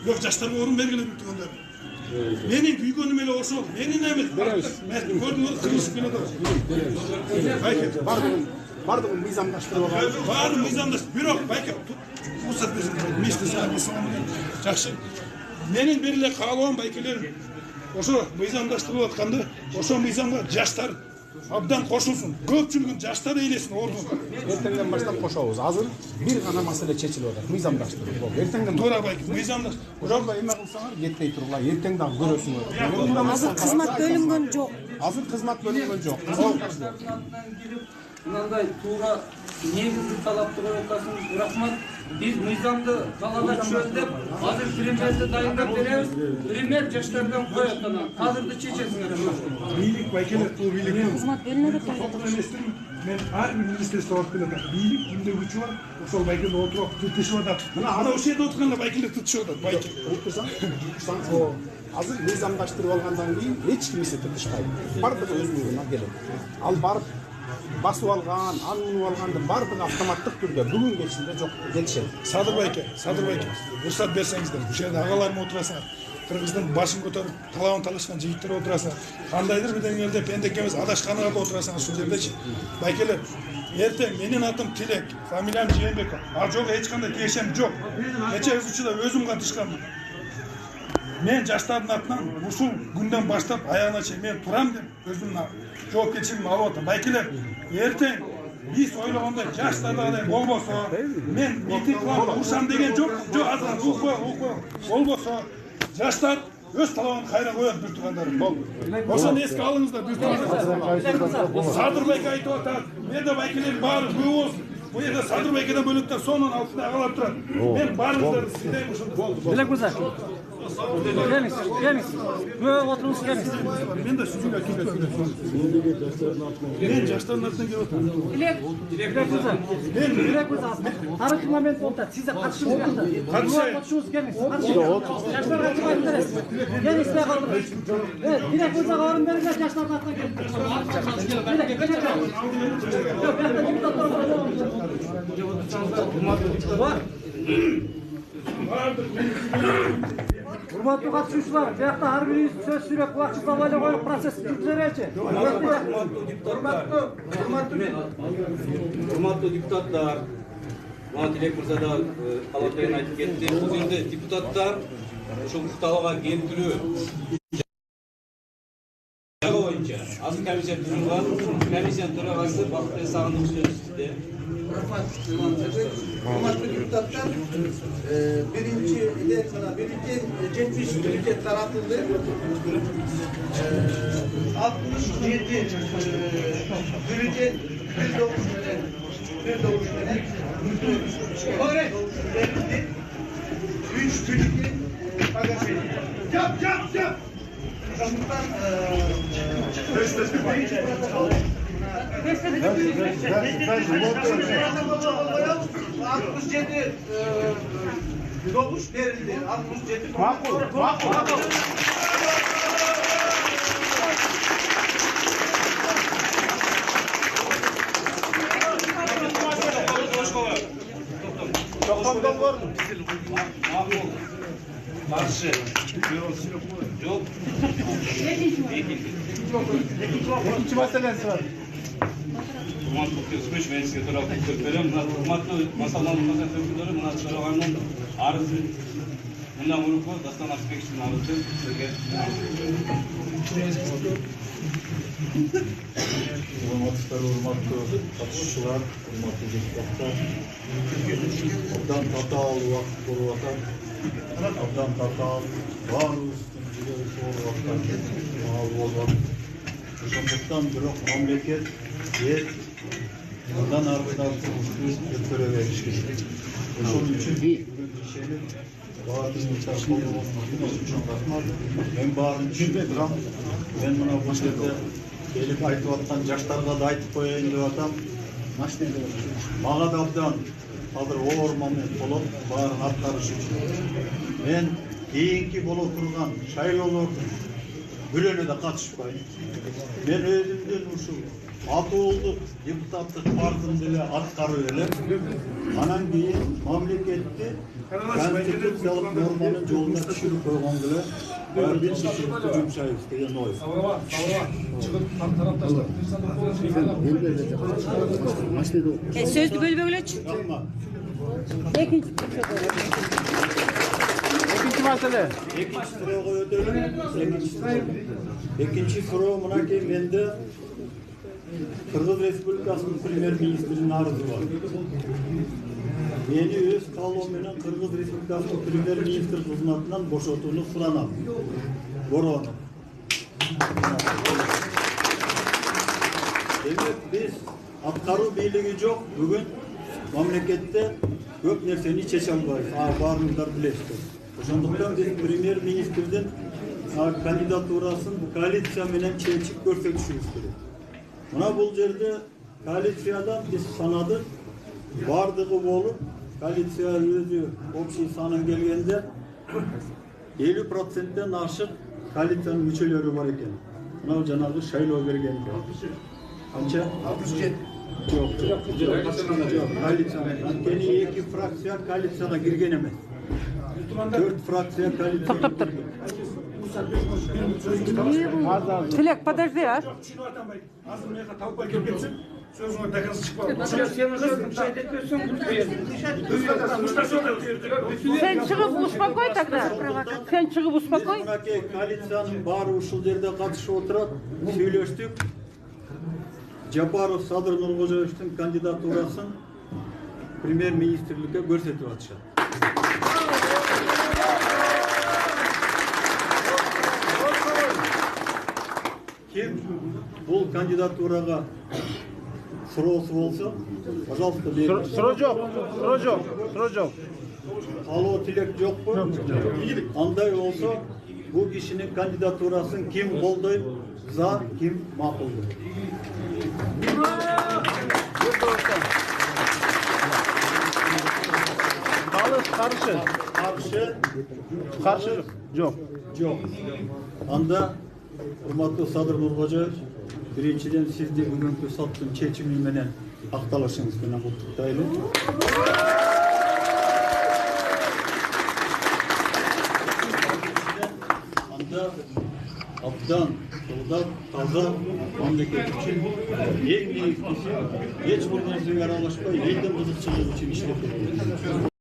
Yok жаштарга орун бергиле деп тургандар. Менин күйгөнүм эле ошол. Менин эмес. Мен көрдүңөр кылышып келе атат. Байке Бардығын мыйзамдаштырып алған. Баары мыйзамдаштырып. Бирок байке рұқсат берсеңиз, мешітте салам. Жакшы. Менин бир эле каалоом байкелерим. Ошо мыйзамдаштырып атканда, ошо мыйзамга жаштар абдан кошулсун. Көпчүлүгүн жаштар эйлесин ордун. Эртеңден баштап кошобуз. Азыр бир гана маселе чечилип атат. Мыйзамдаштырып болду. Эртеңден туура байке мыйзамдаш. Ошондо эме кылсаңар, жетпей тургула. Эртең дагы көрөсүңөр. Азыр кызмат бөлүнгөн жок. Азыр кызмат бөлүнгөн жок. Мынандай туура негизги талапты коюп атасыңыз. Рахмат. Биз мыйзамды талаада түшөбүз деп, азыр примерди дайындап беребиз. Пример жаштардан коет ана. Азырды чечесиңер. Бийлик байкелер, бул бийлик. Кызмат бөлүнөт деп айтат. Мен ар бир министрликте барып келатам. Бийлик кимде күчү бар, ошол байкелер отуруп тытышып атат. Мына ана ошол жерде отурганда байкелер тытышып атат. Байке. Азыр мыйзамдаштырып алгандан кийин эч кимиси тытышпайт. Бардыгы өз мурдуна келет. Ал барып басып алган, анынып алганды бардыгы автоматтык түрдө бүгүнгө чейин жок жетишет. Садыр байке, уруксат берсеңиздер. Бул жерде агаларым отурасыңар. Кыргыздын башын көтөрүп, талабын талашкан жигиттер отурасыңар. Кандайдыр бирдеңелерде пендек эмес адашканыңарда отурасыңар ушул жердечи. Байкелер, эртең менин атым Тилек, фамилиям Жээнбеков. А жок эч кандай тиешем жок. Кече учурда өзүм катышканмын. Мен жаштардын атынан ушул күндөн баштап аягына чейин мен турам деп өзүмдүн жоопкерчилигимди алып атам. Байкелер, эртең биз ойлогондой жаштардагыдай болбосо, мен митинг кылам, урушам деген жок. Жок, азыр укпа. Болбосо жаштар өз талабын кайра коет бир тургандарым. Болду. Ошону эске алыңыздар бир тургандар. Садыр байке айтып атат. Менде байкелер баары көп болсун. Бул жерде Садыр байкеден бөлөктөр сонун алтында агалар турат. Мен баарыңыздарды сыйдайм ушунду. Болду. Билек мырза. Келиңиз. Көп отуруңуз келиңиз. Мен да сизге келип мен жаштардын атынан келип атам. Билек мырза. Билек мырза. Тарыхый момент болду. Сиз да катышыңыз керек. Катышыңыз келиңиз. Жаштар катышып бересиз. Келиңиз бе калдырыңыз. Билек мырзага орун бериңиз, жаштардын атынан келип. Урматтуу катышуучулар, биякта ар бирибиз сөз сүйлөп, убакыт албай коюп процессти жүргүзөлөчү. Урматтуу депутаттар, мына Тилек мырза да талаптарын айтып кетти. Бул жерде депутаттар ушул талаага келтирүү боюнча азыр комиссия түзүлгөн. Комиссиянын төрагасы Бакытбек Сагындык сөз сизде. Hürmetli депутаттар, birinci 70 bülten taratıldı. 67 bülten bir doğuş veren 3 bülten bagajı. Yap! Bundan doğuş verildi. 67 makul. Çoktan var mı? Marşı. Yok. İkinci meselesi var. Урматтуу Көзмөш, мен сизге тууралуу сөз берем. Мына урматтуу масаланын өкүлдөрү, мына төраганын арызы мындан мурунку Дастан Акбековичтин арызы сизге. Урматтуу катышуучулар, урматтуу депутаттар, абдан татаал убакыт болуп атат. Абдан татаал баарыбыздын жүрөгү болуп аткан маал болуп атат. Ошондуктан бирок мамлекет мындан аркы турмушту өткөрө бериш керек. Ошон үчүн бүгүн ишенип баардыгыңыздар колдогонуңуз үчүн рахмат. Мен баарын түшүнүп турам. Мен мына бул жерде келип айтып аткан жаштарга да айтып коеюн деп атам. Мага да абдан азыр оор момент болот, баарын аткарыш үчүн. Мен кийинки боло турган шайлоолордун бирөөнө да катышпайм. Мен өзүмдүн ушул атуулдук депутаттык партияны деле аткарып эле анан кийин мамлекетти конституциялык норманын жолуна түшүрүп койгон деле биз жумшайбыз деген ой. Сөздü bölbөгүлөчү. Экинчи Экинчи маселе. Экинчи суроого өтөлү. Экинчи суроо мынакей менде Кыргыз Республикасынын премьер-министринин арызы бар. Мени өз каалоом менен Кыргыз Республикасынын премьер-министр кызматынан бошотууну суранам. Боронов. Демек биз аткаруу бийлиги жок, бүгүн мамлекетте көп нерсени чече албайбыз. Баарыңыздар билесиздер. Ошондуктан биз премьер-министрдин кандидатурасын коалиция менен чечип көрсөтүшүбүз керек. Мына бул жерде коалициядан биз санадык, бардыгы болуп, коалиция өзү общий санын келгенде 50%-тен ашык коалициянын мүчөлөрү бар экен. Мына жанагы шайлоо бергенде. Канча? 67. Жок. Коалиция. Анткени 2 фракция коалицияга кирген эмес. 4 фракция коалицияга кирген. Тілек, подожди, а? Түшүнүп атамбай. Азыр мына талпай келип кетсин, сөзүңө даказ чыкпа. Sen çıkıp uspokой тогда. Sen çıkıp uspokой. Мынакей коалициянын баары ушул жерде катышып отурат, сүйлөштүк. Жапаров Садыр Нуркожоевичтин кандидатурасын премьер-министрликке көрсөтүп атышат. Ким бул кандидатурага суроосу болсо, пожалуйста, бериңиз. Суроо жок. Калоо тилек жокпу? Андай болсо, бул кишинин кандидатурасын ким колдойт, за, ким макулдайт? Каршы жок. Анда урматтуу Садыр Нуркожоевич, биринчиден сизди бүгүнкү соттун чечими менен акталышыңыз менен куттуктайлы. Анда абдан жылдап таза мамлекет үчүн эң негизгиси эч бир нерсеге аралашпай элдин кызыкчылыгы үчүн иштеп келген.